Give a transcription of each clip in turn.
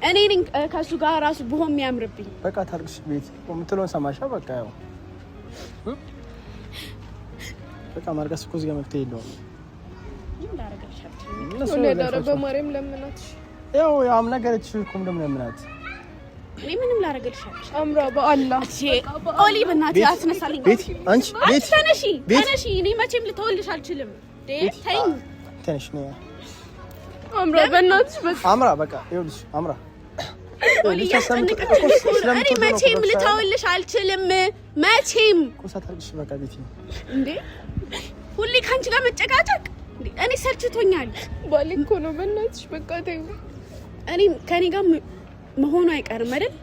እኔ ነኝ ከሱ ጋር ራሱ ብሆን የሚያምርብኝ። በቃ ታርቅሽ ቤት የምትለውን ሰማሻ? በቃ ያው በቃ ማርቀስ እኮ እዚህ ጋር መፍትሄ የለውም። ምን ላደርግልሻለሁ? በማርያም ለምናትሽ ያው ነገረች እኮ እንደምለምናት እኔ ምንም ላደርግልሻለሁ። አምራ በአላህ ኦሊ በእናትህ አትነሳልኝ። ቤት አንቺ ቤት ተነሺ። እኔ መቼም ልተውልሽ አልችልም። ተይኝ። ተነሽ ነው አምራ በእናትሽ አምራ በቃ ይኸውልሽ አምራ እኔ መቼም ልተውልሽ አልችልም። መቼም ቆሳታልሽ በቃ ቤት እንዴ ሁሌ ካንቺ ጋር መጨቃጨቅ እኔ ሰልችቶኛል። ባሌ እኮ ነው በእናትሽ በቃ ተይው። እኔ ከኔ ጋር መሆኑ አይቀርም አይደል?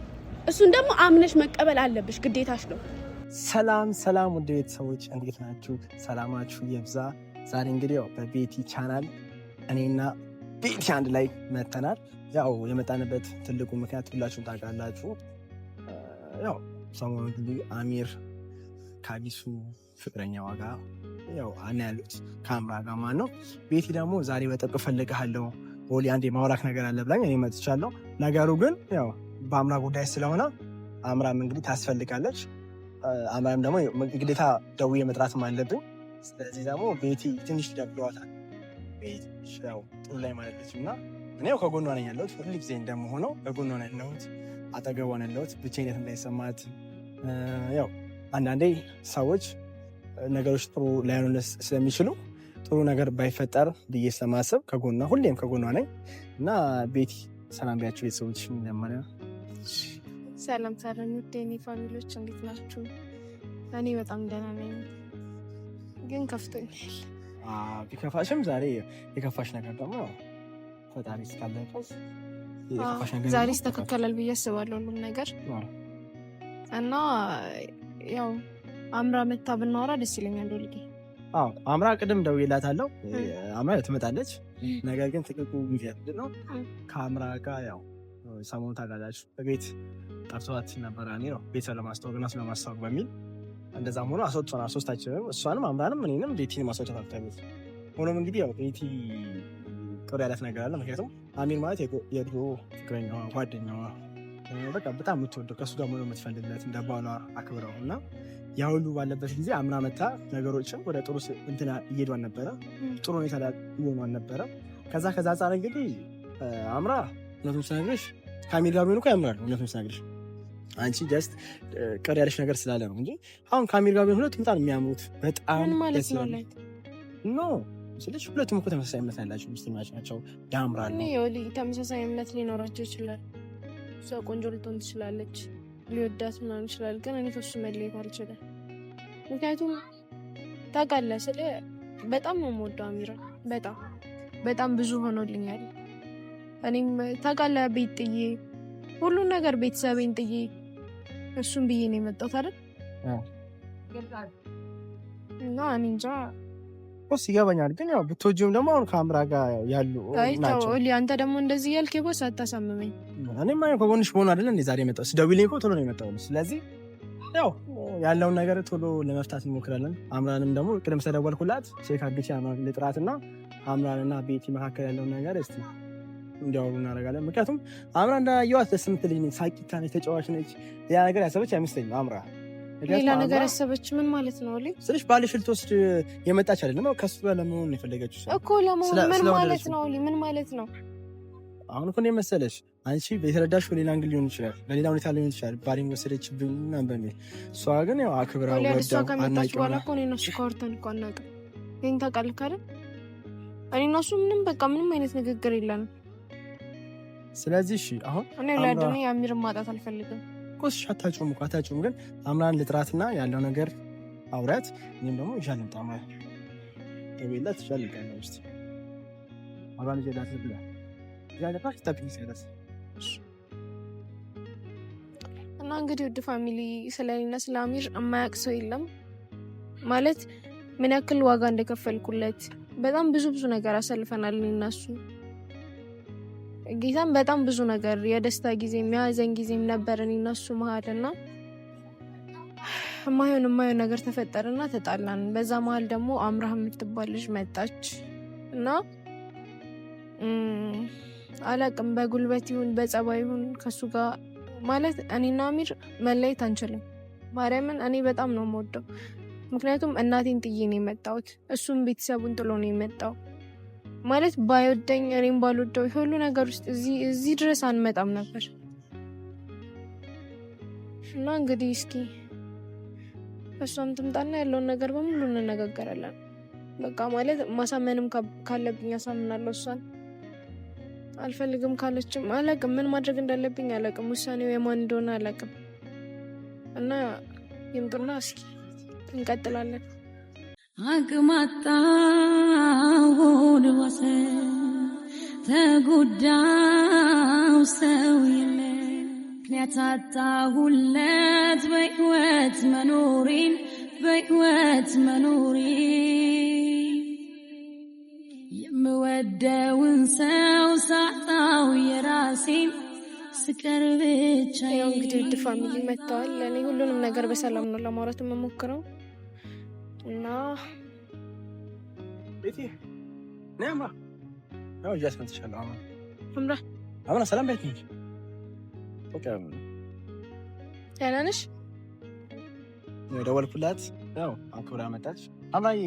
እሱን ደግሞ አምነሽ መቀበል አለብሽ፣ ግዴታሽ ነው። ሰላም ውድ ቤተሰቦች እንዴት ናችሁ? ሰላማችሁ ይብዛ። ዛሬ እንግዲህ ያው በቤቲ ቻናል እኔና ቤቲ አንድ ላይ መተናል። ያው የመጣንበት ትልቁ ምክንያት ሁላችሁም ታውቃላችሁ። ያው ሰሞኑን አሚር ከአዲሱ ፍቅረኛዋ ጋር ያው አና ያሉት ከአምራ ጋር ማለት ነው። ቤቲ ደግሞ ዛሬ በጥብቅ እፈልግሃለሁ ኦሊ አንዴ ማውራክ ነገር አለ ብላኝ እኔ መጥቻለሁ። ነገሩ ግን ያው በአምራ ጉዳይ ስለሆነ አምራም እንግዲህ ታስፈልጋለች። አምራም ደግሞ ግዴታ ደውዬ መጥራትም አለብኝ። ስለዚህ ደግሞ ቤቲ ትንሽ ደብሯታል። ቤቲ ያው ጥሩ ላይ ማለች እና እኔ ያው ከጎኗ ነኝ ያለሁት። ሁሉ ጊዜ እንደምሆነው ከጎኗ ነኝ ያለሁት፣ አጠገቧ ነኝ ያለሁት። ብቻዬነት እንዳይሰማት ያው አንዳንዴ ሰዎች ነገሮች ጥሩ ላይሆኑ ስለሚችሉ ጥሩ ነገር ባይፈጠር ብዬ ስለማስብ ከጎኗ ሁሌም ከጎኗ ነኝ እና ቤቲ ሰላም ቢያችሁ ቤተሰቦች እንደማለ ሰላም ውድ የኔ ፋሚሊዎች እንዴት ናችሁ? እኔ በጣም ደህና ነኝ፣ ግን ከፍቶኛል። ቢከፋሽም ዛሬ የከፋሽ ነገር ደግሞ ፈጣሪ እስካለፈስ ዛሬ ይስተካከላል ብዬ አስባለሁ ሁሉም ነገር እና ያው አምራ መታ ብናወራ ደስ ይለኛል። ወልጌ አምራ ቅድም ደውዬላታለሁ። አምራ ትመጣለች። ነገር ግን ትልቁ ምክንያት ነው ከአምራ ጋር ያው ሰሞኑን ታውቃላችሁ በቤት ጠርተዋት ነበረ። እኔ ነው ቤተሰብ ለማስተዋወቅ እና ስለማስተዋወቅ በሚል እንደዛም ሆኖ አስወጥቶናል ሶስታችንም፣ እሷንም አምራንም እኔንም ቤቲን ማስወጣት አልቻለች። ሆኖም እንግዲህ ያው ቤቲ ጥሩ ያላት ነገር አለ። ምክንያቱም አሚር ማለት የድሮ ፍቅረኛዋ ጓደኛዋ በቃ በጣም የምትወደው ከእሱ ጋር መሆን የምትፈልግለት እንደ ባሏ አክብረው እና ያ ሁሉ ባለበት ጊዜ አምና መታ ነገሮችን ወደ ጥሩ እንትና እየሄዷን ነበረ። ጥሩ ሁኔታ ላይ እየሆኗን ነበረ። ከዛ አንጻር እንግዲህ አምራ እውነቱን ስነግርሽ ከአሚር ጋር ቢሆን እኮ ያምራል። እውነቱን ስነግርሽ አንቺ ጀስት ቅር ያለሽ ነገር ስላለ ነው እንጂ አሁን ከአሚር ጋር ቢሆን ሁለቱም በጣም የሚያምሩት በጣም ማለት ነው ኖ ስለሽ ሁለቱም እኮ ተመሳሳይ እምነት ያላቸው ሚስጥማች ናቸው። ያምራሉ። ተመሳሳይ እምነት ሊኖራቸው ይችላል። እሷ ቆንጆ ልትሆን ትችላለች፣ ሊወዳት ምናምን ይችላል። ግን እኔ ከሱ መለየት አልችልም። ምክንያቱም ታውቃለህ ስለ በጣም ነው የምወደው አሚራ። በጣም ብዙ ሆኖልኛል። እኔም ታውቃለህ ቤት ጥዬ ሁሉን ነገር ቤተሰቤን ጥዬ እሱን ብዬ ነው የመጣሁት አይደል? እና እኔ እንጃ እኮ ይገባኛል። ግን ያው ብትወጂውም ደግሞ አሁን ከአምራ ጋር ያሉ ናቸው። አንተ ደግሞ እንደዚህ ያልክ ቦስ አታሳምመኝ። እኔማ ከጎንሽ በሆኑ አይደለ እንዴ ዛሬ የመጣሁት። ስደውልልኝ እኮ ቶሎ ነው የመጣሁት። ስለዚህ ያው ያለውን ነገር ቶሎ ለመፍታት እንሞክራለን። አምራንም ደግሞ ቅድም ስለደወልኩላት ቼክ አድርጌ አምራን ልጥራትና አምራንና ቤቲ መካከል ያለውን ነገር እስቲ እንዲያወሩ እናደርጋለን። ምክንያቱም አምራ እንዳየኋት ደስ የምትል ልጅ ነች፣ ሳቂታ ነች፣ ተጫዋች ነች። ሌላ ነገር ያሰበች አይመስለኝም አምራ። ሌላ ነገር ያሰበች ምን ማለት ነው? ስለሽ ባልሽ ልትወስድ የመጣች አይደለም ከሱ ጋር ለመሆን የፈለገችው እኮ ለመሆን ምን ማለት ነው? ምን ማለት ነው? አሁን እኮ ነው መሰለሽ አንቺ የተረዳሽው ሌላ እንግል ሊሆን ይችላል፣ በሌላ ሁኔታ ሊሆን ይችላል። ባሪን ወሰደችብኝ ምናምን በሚል እሷ ግን ያው አክብራ ወዳው አናቂ ሆና እኮ ነው እሱ ካወርተን እኮ አናውቅም። ይሄን ታውቃለህ አይደል? እኔ እና እሱ ምንም በቃ ምንም አይነት ንግግር የለንም። ስለዚህ እሺ አሁን እኔ ለአድኔ አሚርን ማጣት አልፈልግም። ኮስ አታጭም ግን አምራን ልጥራትና ያለው ነገር አውራት። እኔም ደግሞ ይሻል እንጣማ ደቤላት ይሻል ይቀርም እስቲ አባን ጀዳት ብላ ያለፋሽ ታጥቂስ ያለስ እና እንግዲህ ውድ ፋሚሊ ስለኔና ስለ አሚር የማያውቅ ሰው የለም። ማለት ምን ያክል ዋጋ እንደከፈልኩለት በጣም ብዙ ነገር አሳልፈናል እኔና እሱ። ጌታም በጣም ብዙ ነገር የደስታ ጊዜ የሚያዘን ጊዜም ነበር እኔና እሱ መሀልና የማይሆን ነገር ተፈጠረና ተጣላን። በዛ መሀል ደግሞ አምራህ የምትባል ልጅ መጣች እና አላቅም በጉልበት ይሁን በጸባይ ይሁን ከሱ ጋር ማለት እኔና አሚር መለየት አንችልም። ማርያምን እኔ በጣም ነው የምወደው። ምክንያቱም እናቴን ጥዬ ነው የመጣሁት፣ እሱም ቤተሰቡን ጥሎ ነው የመጣው። ማለት ባይወደኝ እኔም ባልወደው ሁሉ ነገር ውስጥ እዚህ ድረስ አንመጣም ነበር። እና እንግዲህ እስኪ እሷም ትምጣና ያለውን ነገር በሙሉ እንነጋገራለን። በቃ ማለት ማሳመንም ካለብኝ አሳምናለሁ እሷን። አልፈልግም ካለችም አላቅም፣ ምን ማድረግ እንዳለብኝ አላቅም። ውሳኔው የማን እንደሆነ አላቅም። እና ይምጡና እስኪ እንቀጥላለን። አቅማጣውን ዋሰ ተጎዳው ሰው የለ ምክንያት አጣሁለት በሕይወት መኖሬን የምወደውን ሰው ሳጣው የራሴን ስቀር ብቻ። ያው እንግዲህ ውድ ፋሚሊ መጥተዋል። እኔ ሁሉንም ነገር በሰላም ነው ለማውራት የምሞክረው እና ቤቲ ነማ ያው እያስመጥቻለሁ። አምራ ሰላም ቤት ነሽ? ኦኬ ደህና ነሽ? ደወልኩላት፣ ያው አክብራ መጣች። አምራዬ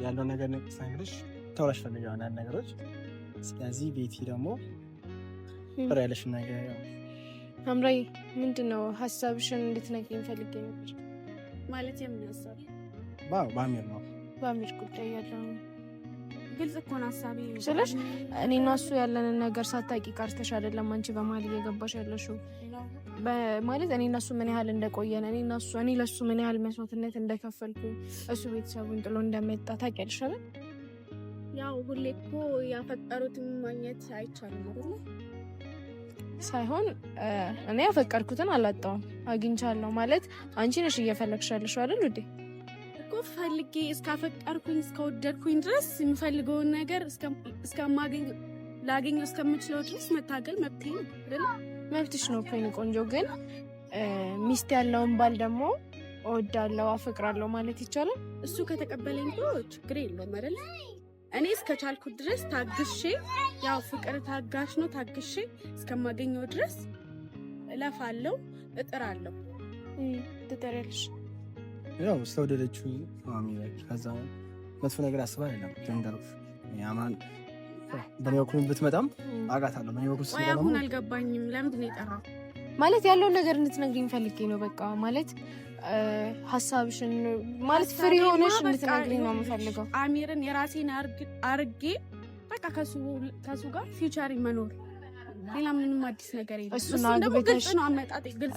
ያለው ነገር ነግሬሽ ተወራሽ ፈልገው አንዳንድ ነገሮች። ስለዚህ ቤቲ ደግሞ ፍሬ ያለሽ ነገር ያው አምራዬ ምንድነው ሀሳብሽን እንድትነግሪኝ ፈልጌ ነበር። ማለት የምን ሀሳብ? በአሚር ነው። በአሚር ጉዳይ ያለው ግልጽ እኮ ነው ሀሳቤ ስልሽ እኔና እሱ ያለንን ነገር ሳታውቂ ቀርተሽ አይደለም አንቺ በመሀል እየገባሽ ያለሽው። ማለት እኔና እሱ ምን ያህል እንደቆየን እኔ ለሱ ምን ያህል መስዋዕትነት እንደከፈልኩ እሱ ቤተሰቡን ጥሎ እንደመጣ ታውቂያለሽ አይደል? ያው ሁሌ እኮ ያፈቀሩትን ማግኘት አይቻልም አይደል? ሳይሆን እኔ ያፈቀርኩትን አላጣውም፣ አግኝቻለሁ። ማለት አንቺ ነሽ እየፈለግሽ ያለሽው አይደል ውዴ? እኮ ፈልጌ እስካፈቀርኩኝ እስከወደድኩኝ ድረስ የምፈልገውን ነገር ላገኘው እስከምችለው ድረስ መታገል መብቴ ነው አይደል? መብትሽ ነው እኮ ቆንጆ። ግን ሚስት ያለውን ባል ደግሞ እወዳለሁ አፈቅራለሁ ማለት ይቻላል? እሱ ከተቀበለኝ እኮ ችግር የለውም አይደል? እኔ እስከቻልኩት ድረስ ታግሼ፣ ያው ፍቅር ታጋሽ ነው፣ ታግሼ እስከማገኘው ድረስ እለፋለሁ፣ እጥራለሁ። ትጠሪያለሽ? ያው ስለወደደችው ከዛ መጥፎ ነገር አስባ አይደለም እንደምደርፍ ያማን በኔ በኩል ብትመጣም አውቃታለሁ። በኔ በኩል ስለሆነ አሁን አልገባኝም። ለምንድን ነው የጠራው? ማለት ያለውን ነገር እንድትነግሪኝ ፈልጌ ነው። በቃ ማለት ሀሳብሽን ማለት ፍሪ ሆነሽ እንድትነግሪኝ ነው የምፈልገው። አሚርን የራሴን አርጌ በቃ ከሱ ጋር ፊውቸሪንግ መኖር፣ ሌላ ምንም አዲስ ነገር የለም።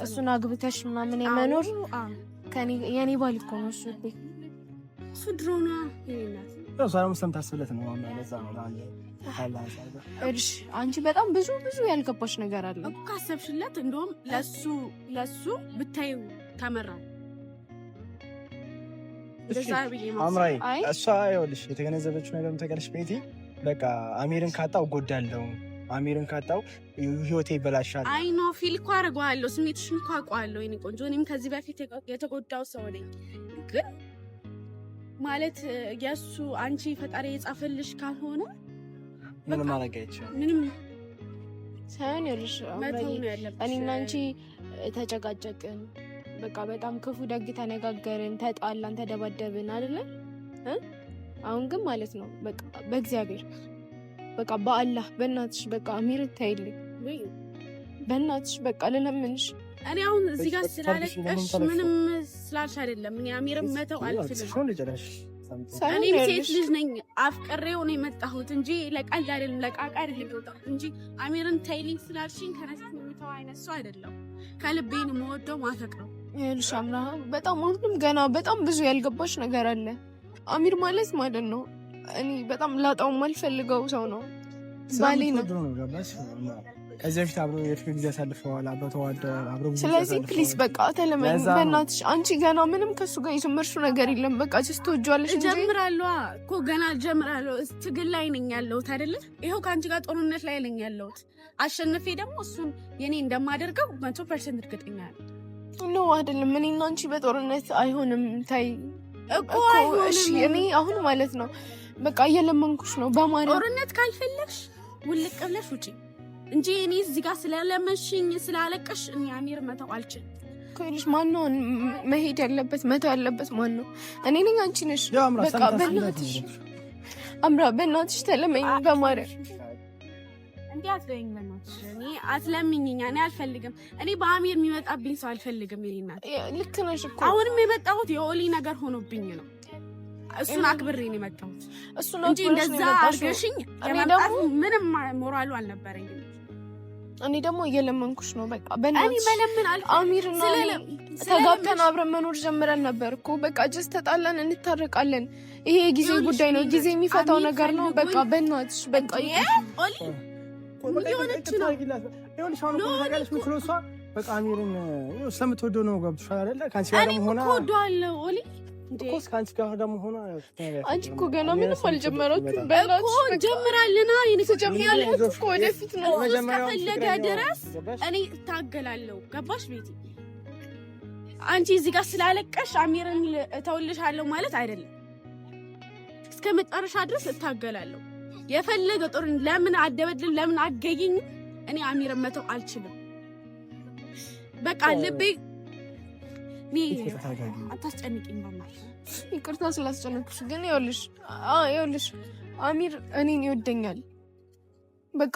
እሱን አግብተሽ ምናምን የመኖር የኔ ባል እኮ ነው እሱ። እሱ ድሮ ነው ይላል። ሳይሆን ሰምታስብለት ነው ለዛ ነው እሺ። አንቺ በጣም ብዙ ያልገባሽ ነገር አለ እኮ ካሰብሽለት። እንደውም ለሱ ብታዩ ተመራ አምራይ። እሷ ይኸውልሽ የተገነዘበችው ነገር ተቀለሽ ቤቲ በቃ አሚርን ካጣው ጎዳለው፣ አሚርን ካጣው ህይወቴ ይበላሻል። አይ ኖ ፊል እኮ አድርገዋለሁ፣ ስሜትሽን እኮ አውቀዋለሁ የኔ ቆንጆ። እኔም ከዚህ በፊት የተጎዳው ሰው ነኝ። ግን ማለት የእሱ አንቺ ፈጣሪ የጻፈልሽ ካልሆነ ምንም ማድረግ አይቻልም። ምንም ሳይሆን ይኸውልሽ እኔና አንቺ ተጨቃጨቅን፣ በቃ በጣም ክፉ ደግ ተነጋገርን፣ ተጣላን፣ ተደባደብን አይደለ? አሁን ግን ማለት ነው በቃ በእግዚአብሔር በቃ በአላህ በእናትሽ በቃ አሚር ታይልኝ፣ በእናትሽ በቃ ልለምንሽ። እኔ አሁን እዚህ ጋር ስላለቀሽ ምንም ስላልሽ አይደለም። እኔ አሚርን መተው አልችልም። እኔም ሴት ልጅ ነኝ፣ አፍቅሬው ነው የመጣሁት እንጂ ለቀልድ አይደለም፣ ለቃቃ አይደለም የመጣሁት እንጂ አሚርን ታይልኝ ስላልሽኝ ከነስት የምተው አይነት ሰው አይደለም። ከልቤ ነው የምወደው ማፈቅረው። ይኸውልሽ አምና በጣም አሁንም ገና በጣም ብዙ ያልገባሽ ነገር አለ። አሚር ማለት ነው እኔ በጣም ላጣው የማልፈልገው ሰው ነው፣ ባሌ ነው። ከዚህ በፊት አብሮ የፍቅር ጊዜ አሳልፈዋል፣ አብሮ ተዋደዋል፣ አብሮ ብዙ። ስለዚህ ፕሊዝ በቃ ተለመኝ በእናትሽ። አንቺ ገና ምንም ከሱ ጋር የጀመርሽው ነገር የለም። በቃ ጀስት ትወጂዋለሽ እንጂ እጀምራለሁ እኮ ገና እጀምራለሁ። ትግል ላይ ነኝ ያለሁት አይደለ? ይኸው ከአንቺ ጋር ጦርነት ላይ ነኝ ያለሁት። አሸንፌ ደግሞ እሱን የኔ እንደማደርገው 100% እርግጠኛ ነኝ። ኖ አይደለም፣ እኔና አንቺ በጦርነት አይሆንም። ታይ እኮ እሺ፣ እኔ አሁን ማለት ነው በቃ እየለመንኩሽ ነው በማርያም። ጦርነት ካልፈለግሽ ውልቅ ብለሽ ውጪ። እንጂ እኔ እዚህ ጋር ስለለመንሽኝ ስላለቀሽ እኔ አሚር መተው አልችልም። ኮይልሽ ማን ነው መሄድ ያለበት መተው ያለበት ማን ነው? እኔ ነኝ አንቺ ነሽ? በቃ በእናትሽ አምራ በእናትሽ ተለመኝ በማርያም እንዴ አትለኝ በእናትሽ። እኔ አትለምኝኝ፣ እኔ አልፈልግም። እኔ በአሚር የሚመጣብኝ ሰው አልፈልግም። የኔ እናት ልክ ነሽ እኮ። አሁንም የመጣሁት የኦሊ ነገር ሆኖብኝ ነው። እሱን አክብሬ ነው የመጣሁት እንጂ እንደዛ አድርገሽኝ የመጣት ምንም ሞራሉ አልነበረኝም። እኔ ደግሞ እየለመንኩሽ ነው። በቃ በእናትሽ እኔ መለምን አልኩ። አሚርና ተጋብተን አብረን መኖር ጀምረን ነበር እኮ። በቃ ጀስት ተጣላን፣ እንታረቃለን። ይሄ የጊዜ ጉዳይ ነው፣ ጊዜ የሚፈታው ነገር ነው። በቃ በእናትሽ በቃ ኦሊ ሆነች ነው ይሁን ሻውን ተጋጋለሽ ምክሮሷ በቃ አሚርን ስለምትወደው ነው። ገብቶሻል አይደለ? ካንቺ ጋር ደግሞ ሆነ እወደዋለሁ ኦሊ እኮ ካንቺ ጋር ደግሞ ሆነ። አንቺ እኮ ገና ምንም አልጀመራችሁም። በእናትሽ እኮ ጀምራልና እኔ ተጀምራለሁ እኮ ወደፊት ነው እስከፈለገ ድረስ እኔ እታገላለሁ። ገባሽ ቤቲ? አንቺ እዚህ ጋር ስላለቀሽ አሚርን እተውልሻለሁ ማለት አይደለም። እስከ መጨረሻ ድረስ እታገላለሁ። የፈለገ ጦር ለምን አደበድል ለምን አገይኝ እኔ አሚርን መተው አልችልም። በቃ ልቤ አታስጨንቂኝ በማለት ይቅርታ ስላስጨነቅሽ። ግን ይኸውልሽ አሚር እኔን ይወደኛል። በቃ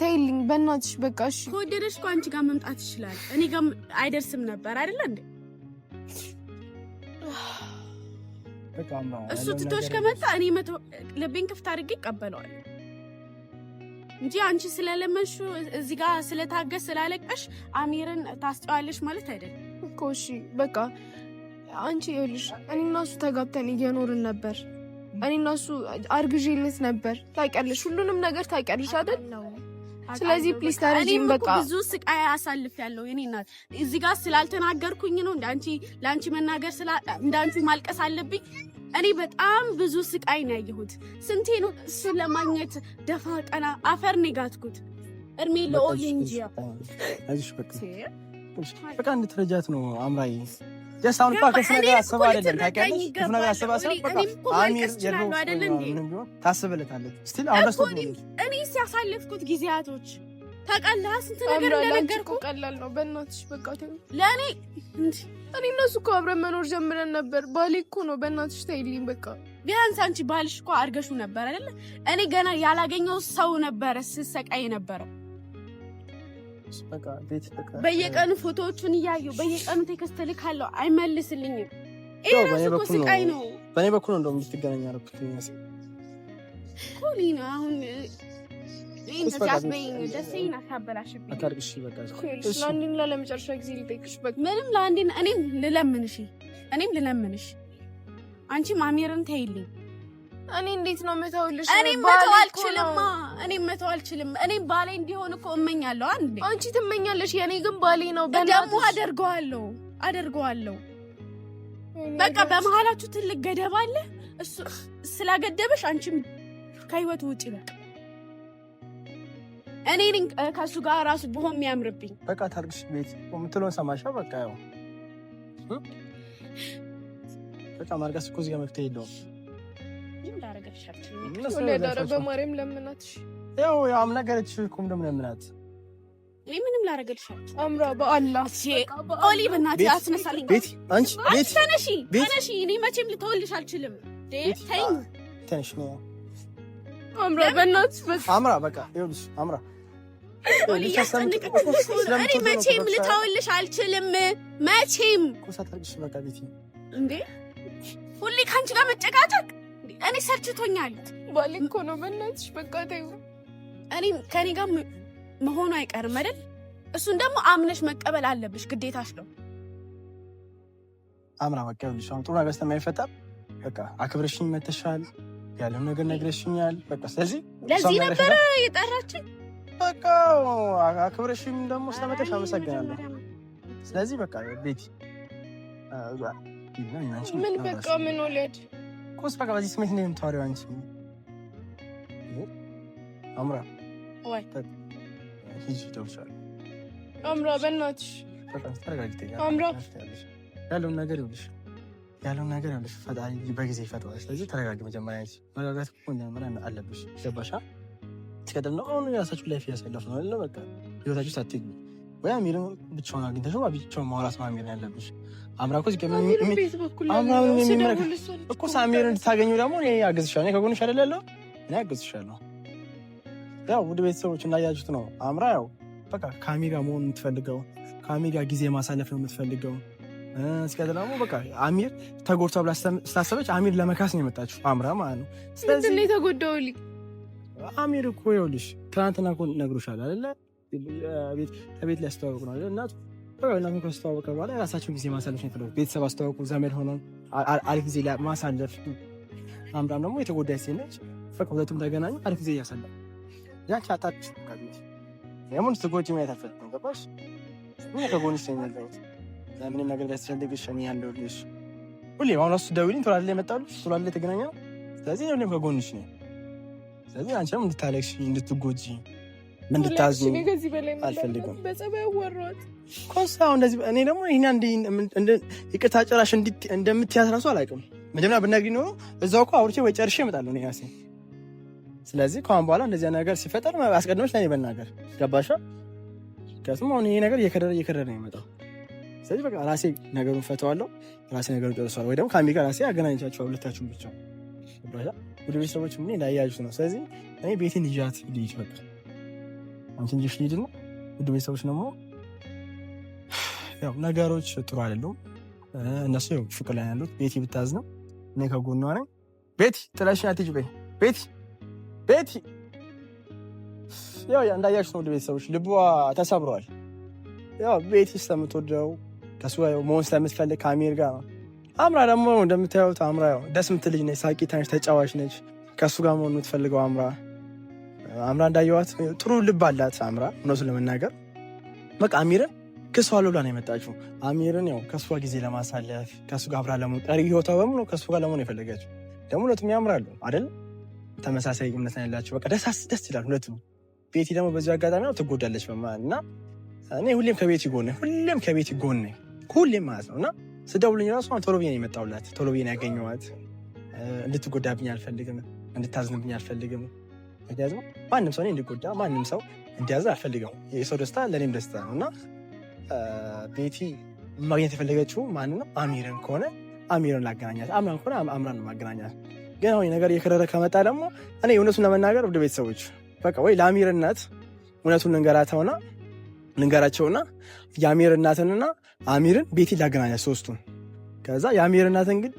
ተይልኝ በእናትሽ በቃ እሺ። ከወደደሽ እኮ አንቺ ጋር መምጣት ይችላል። እኔ ጋር አይደርስም ነበር አይደለ እንዴ? እሱ ትቶሽ ከመጣ እኔ ልቤን ክፍት አድርጌ እቀበለዋለሁ እንጂ አንቺ ስለለመንሽ እዚህ ጋር ስለታገስ ስላለቀሽ አሚርን ታስጨዋለሽ ማለት አይደለም እኮ። እሺ በቃ አንቺ ይኸውልሽ እኔና እሱ ተጋብተን እየኖርን ነበር። እኔና እሱ አርግዤለት ነበር። ታውቂያለሽ፣ ሁሉንም ነገር ታውቂያለሽ አይደል? ስለዚህ ፕሊስ ታረጂኝ። በቃ ብዙ ስቃይ አሳልፌያለሁ። የኔ እናት እዚህ ጋር ስላልተናገርኩኝ ነው እንዳንቺ ላንቺ መናገር እንዳንቺ ማልቀስ አለብኝ። እኔ በጣም ብዙ ስቃይ ነው ያየሁት። ስንቴ ነው እሱን ለማግኘት ደፋ ቀና አፈር ነጋትኩት። እድሜ ለኦሊ እንጂ አይሽ በቃ እንድትረጃት ነው አምራይ ጀሳውን ፓከስ ነገር አሰባ አይደለም ታውቂያለሽ። ክፉ ነገር አሰባ በቃ አሚር የለው አይደለም ቢሆን ታስብለታለች። ስቲል አውራስ እኔ ሲያሳልፍኩት ጊዜያቶች ታውቃለህ። ስንት ነገር እንደነገርኩ ቀላል ነው። በእናትሽ በቃ ለእኔ እኔ እነሱ እኮ አብረን መኖር ጀምረን ነበር። ባሌ እኮ ነው። በእናትሽ ተይልኝ በቃ። ቢያንስ አንቺ ባልሽ እኮ አድርገሽው ነበር አይደለ? እኔ ገና ያላገኘው ሰው ነበረ ስሰቃይ ነበረው። በየቀኑ ፎቶዎቹን እያየሁ በየቀኑ ቴክስት ልካለሁ፣ አይመልስልኝም። ይሄ ራሱ እኮ ስቃይ ነው። በእኔ በኩል ነው እንደውም ልትገናኝ ያደረኩት ኮሊና አሁን ለአንዴና ለመጨረሻ ጊዜ ልጠይቅሽ። ምንም ለአንዴና እኔም ልለምንሽ አንቺም አሚርን ተይልኝ። እኔ እንዴት ነው መተውልሽ? እኔም መተው አልችልም። እኔም ባሌ እንዲሆን እኮ እመኛለሁ። አንቺ ትመኛለሽ፣ የኔ ግን ባሌ ነው። ደግሞ አደርገዋለሁ። በቃ በመሀላችሁ ትልቅ ገደብ አለ። እሱ ስላገደበሽ አንቺም ከህይወቱ ውጪ በቃ እኔ ነኝ ከሱ ጋር ራሱ በሆን የሚያምርብኝ። በቃ ታርግሽ ቤት የምትለውን ሰማሻ። በቃ ያው በቃ ማርጋስ እኮ እዚህ ጋር መፍትሄ የለውም። በማርያም ለምናትሽ ያው ነገረች እኮ እንደምለምናት እኔ ምንም ላረገልሽ አምራ በአላህ ኦሊ በእናትህ አስነሳልኝ። ቤት አንቺ ቤት ተነሺ። እኔ መቼም ልተውልሽ አልችልም። ተይኝ። ተነሽ ነው አምራ በእናትሽ አምራ በቃ ይኸውልሽ አምራ ኦሊ እኔ መቼም ልተውልሽ አልችልም። መቼም ኮሳታርግሽ በቃ ቤት እንዴ ሁሌ ካንቺ ጋር መጨቃጨቅ እኔ ሰርችቶኛል። ባሌ እኮ ነው። በእናትሽ በቃ ተይው። እኔ ከኔ ጋር መሆኑ አይቀርም አይደል? እሱን ደግሞ አምነሽ መቀበል አለብሽ፣ ግዴታሽ ነው። አምራ በቃ ይኸውልሽ አሁን ጥሩ ነገር ስለማይፈጠር በቃ አክብረሽኝ መተሻል፣ ያለው ነገር ነግረሽኛል። በቃ ስለዚህ ለዚህ ነበረ የጠራችኝ። በቃ አክብረሽኝ ደግሞ ስለመተሽ አመሰግናለሁ። ስለዚህ በቃ ቤቲ ምን በቃ ምን ወለድ ኮስ በቃ በዚህ ስሜት ነው የምታወሪው አንቺ። አምራ ወይ ሂጂ ደውልሻለሁ። አምራ በእናትሽ በቃ ተረጋግተኛ። አምራ ያለውን ነገር ይኸውልሽ ፈጣሪ በጊዜ ይፈታዋል። ስለዚህ ተረጋጊ። መጀመሪያ አንቺ መረጋጋት እኮ ምን አለብሽ? ገባሻ? ሲቀጥል ነው አሁን የራሳችሁ ላይፍ እያሳለፍን ነው አይደለ? በቃ ህይወታችሁ ሳትሄዱ ወይ አሚርን ብቻውን አግኝተሽ ብቻውን ማውራት ማሚርን ያለብሽ። አምራ እኮ እኮ ሳሚርን እንድታገኙ ደግሞ እኔ አግዝሻለሁ። እኔ ከጎንሽ አይደለሁ? እኔ አግዝሻለሁ። ያው ውድ ቤተሰቦች እንዳያችሁት ነው አምራ ያው በቃ ከአሚ ጋር መሆን የምትፈልገው ከአሚ ጋር ጊዜ ማሳለፍ ነው የምትፈልገው። እስከዛ ደግሞ በቃ አሚር ተጎድቷ ብላ ስላሰበች አሚር ለመካስ ነው የመጣችው አምራ ማለት ነው። ስለዚህ ነው የተጎዳው። አሚር እኮ ይኸውልሽ ትናንትና እኮ ነግሮሻል አይደለ? ቤት ሊያስተዋወቅ ነው አይደል? እናቱ እናቱ ካስተዋወቀ በኋላ የራሳቸውን ጊዜ ማሳለፍ ነው የፈለጉት። ቤተሰብ አስተዋወቁ፣ ዘመድ ሆነው አሪፍ ጊዜ ማሳለፍ። አምራም ደግሞ የተጎዳች ሴት ነች። በቃ ሁለቱም ተገናኙ፣ አሪፍ ጊዜ እያሳለፉ ያቺ አጣች ካቢት የሙን ትጎጂ ማየት አልፈልግም። ገባሽ? ምን ከጎንሽ ተኛለሁት ምንም ነገር ቢያስፈልግሽ እኔ ያለሁልሽ። ሁሌም አሁን እሱ ደውልኝ ትላለህ የመጣሉሽ ትላለህ የተገናኘው። ስለዚህ ሁሌም ከጎንሽ ነኝ። ስለዚህ አንቺም እንድታለቅሽ እንድትጎጂ እንድታዝኝ አልፈልግም። በጸባይ ወሯት ኮሳው እንደዚህ እኔ ደግሞ ይሄና እንደ ይቅርታ ጨራሽ እንደምትያዝ ራሱ አላውቅም። መጀመሪያ ብነግሪኝ ኖሮ እዛው እኮ አውርቼ ወይ ጨርሼ እመጣለሁ ነው ያሴ። ስለዚህ ከአሁን በኋላ እንደዚህ ነገር ሲፈጠር አስቀድመሽ ለኔ በናገር ገባሻ? ከስሙ አሁን ይሄ ነገር እየከረረ ነው የሚመጣው። ስለዚህ በቃ ራሴ ነገሩን ፈተዋለሁ፣ ራሴ ነገሩን ጨርሰዋለሁ። ወይ ደግሞ ከአሚ ጋር ራሴ አገናኝቻችኋለሁ ሁለታችሁም ብቻ ገባሻ? ውድ ቤተሰቦች ምን እንዳያችሁት ነው። ስለዚህ እኔ ቤቴን ይዣት ልጅ በቃ አንቺ እንጂ ፍሊድ ነው። ውድ ቤተሰቦች ደግሞ ያው ነገሮች ጥሩ አይደሉም። እነሱ ያው ፍቅር ላይ ያሉት ቤቲ ብታዝ ነው እኔ ከጎኗ ነኝ። ቤቲ ጥለሽኝ አትሂጂ። ቤቲ ያው እንዳያችሁት ነው። ውድ ቤተሰቦች ልቧ ተሰብሯል። ያው ቤቲ ስለምትወደው ከሱ ጋር መሆን ስለምትፈልግ ከአሚር ጋር ነው። አምራ ደግሞ እንደምታዩት አምራ ያው ደስ የምትል ልጅ ነች፣ ሳቂታ ነች፣ ተጫዋች ነች። ከሱ ጋር መሆን የምትፈልገው አምራ እንዳየዋት ጥሩ ልብ አላት አምራ። እውነቱን ለመናገር በቃ አሚርን ከሷ ብላ ነው የመጣችው። አሚርን ያው ከሷ ጊዜ ለማሳለፍ ከሱ ጋር አብራ ለመሆን ቀሪ ህይወቷ በሙሉ ከሱ ጋር ለመሆን የፈለገችው። ደግሞ ሁለቱም ያምራሉ አይደል? ተመሳሳይ እምነት ነው ያላቸው። በቃ ደስ ይላል ሁለቱም። ቤቲ ደግሞ በዚህ አጋጣሚ ነው ትጎዳለች በማለት እና እኔ ሁሌም ከቤቲ ጎን ነኝ ሁሌም ማለት ነው። እና ስደውልኝ ራሱ ቶሎ ብዬ ነው የመጣሁላት፣ ቶሎ ብዬ ነው ያገኘኋት። እንድትጎዳብኝ አልፈልግም፣ እንድታዝንብኝ አልፈልግም። ምክንያቱም ማንም ሰው እኔ እንዲጎዳ ማንም ሰው እንዲያዝ አልፈልግም። የሰው ደስታ ለእኔም ደስታ ነው እና ቤቲ ማግኘት የፈለገችው ማን ነው? አሚርን ከሆነ አሚርን ላገናኛት፣ አምራን ከሆነ አምራን ማገናኛት። ግን አሁን ነገር እየከረረ ከመጣ ደግሞ እኔ እውነቱን ለመናገር ወደ ቤተሰቦች በቃ ወይ ለአሚር እናት እውነቱን ልንገራቸውና የአሚር እናትንና አሚርን ቤቲ ላገናኛት ሶስቱን። ከዛ የአሚር እናት እንግዲህ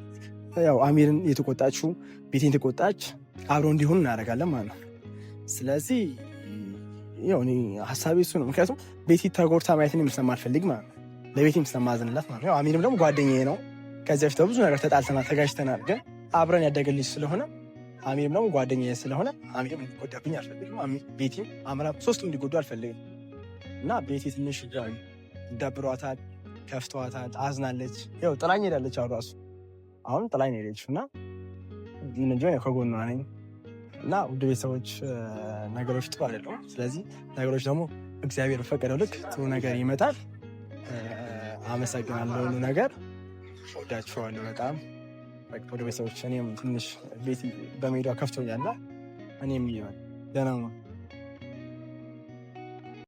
ያው አሚርን የተቆጣችው ቤቲን ተቆጣች አብረው እንዲሆኑ እናደርጋለን ማለት ነው። ስለዚህ ያው እኔ ሀሳቤ እሱ ነው። ምክንያቱም ቤቲ ተጎድታ ማየትን ስለማልፈልግ ማለት ነው፣ ለቤቲም ስለማዝንላት ማለት ነው። አሚርም ደግሞ ጓደኛዬ ነው። ከዚህ በፊት ብዙ ነገር ተጣልተናል፣ ተጋጭተናል። ግን አብረን ያደገልኝ ስለሆነ አሚርም ደግሞ ጓደኛዬ ስለሆነ አሚርም እንዲጎዳብኝ አልፈልግም። ቤቲም አምራም ሶስቱም እንዲጎዱ አልፈልግም። እና ቤቲ ትንሽ ደብሯታል፣ ከፍቷታል፣ አዝናለች። ያው ጥላኝ ሄዳለች። አሁን ጥላኝ ሄደች እና እንጂ ከጎኗ ነኝ። እና ውድ ቤተሰቦች ነገሮች ጥሩ አይደሉም። ስለዚህ ነገሮች ደግሞ እግዚአብሔር በፈቀደው ልክ ጥሩ ነገር ይመጣል። አመሰግናለሁ ሁሉ ነገር። ወዳችኋለሁ በጣም ወደ ቤተሰቦች። እኔም ትንሽ ቤቲ በሜዳ ከፍቶኛልና እኔም ደህና ነው።